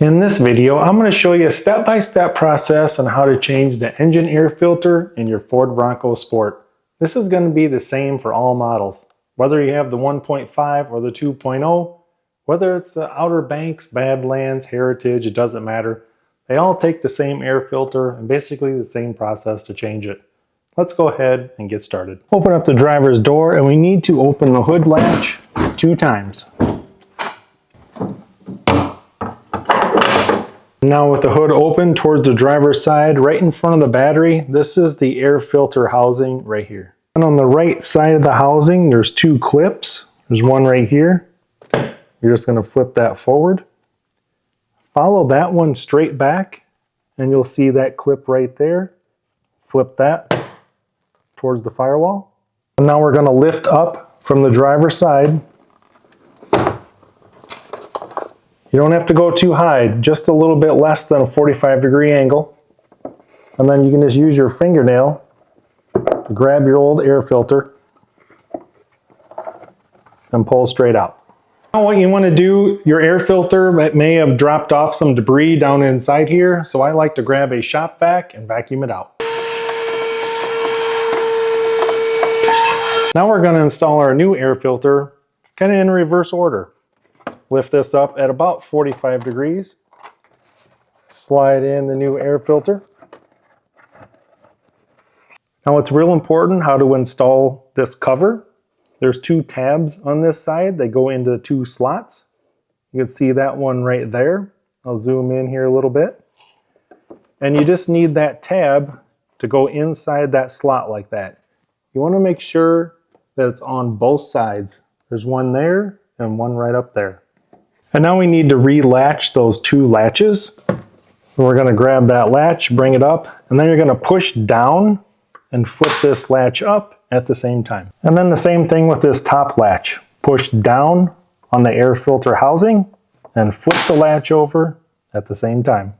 In this video, I'm going to show you a step-by-step process on how to change the engine air filter in your Ford Bronco Sport. This is going to be the same for all models. Whether you have the 1.5 or the 2.0, whether it's the Outer Banks, Badlands, Heritage, it doesn't matter. They all take the same air filter and basically the same process to change it. Let's go ahead and get started. Open up the driver's door and we need to open the hood latch 2 times. Now with the hood open towards the driver's side, right in front of the battery, this is the air filter housing right here. And on the right side of the housing, there's 2 clips. There's one right here. You're just going to flip that forward. Follow that one straight back, and you'll see that clip right there. Flip that towards the firewall. And now we're going to lift up from the driver's side. You don't have to go too high, just a little bit less than a 45-degree angle. And then you can just use your fingernail to grab your old air filter and pull straight out. Now what you want to do, your air filter may have dropped off some debris down inside here, so I like to grab a shop vac and vacuum it out. Now we're going to install our new air filter kind of in reverse order. Lift this up at about 45 degrees. Slide in the new air filter. Now it's real important how to install this cover. There's 2 tabs on this side. They go into 2 slots. You can see that one right there. I'll zoom in here a little bit. And you just need that tab to go inside that slot like that. You want to make sure that it's on both sides. There's one there and one right up there. And now we need to relatch those 2 latches. So we're going to grab that latch, bring it up, and then you're going to push down and flip this latch up at the same time. And then the same thing with this top latch. Push down on the air filter housing and flip the latch over at the same time.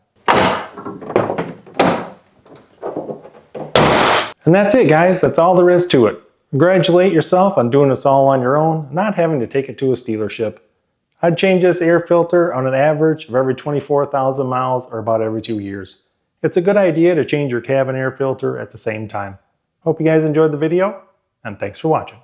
And that's it, guys. That's all there is to it. Congratulate yourself on doing this all on your own, not having to take it to a dealership. I'd change this air filter on an average of every 24,000 miles or about every 2 years. It's a good idea to change your cabin air filter at the same time. Hope you guys enjoyed the video, and thanks for watching.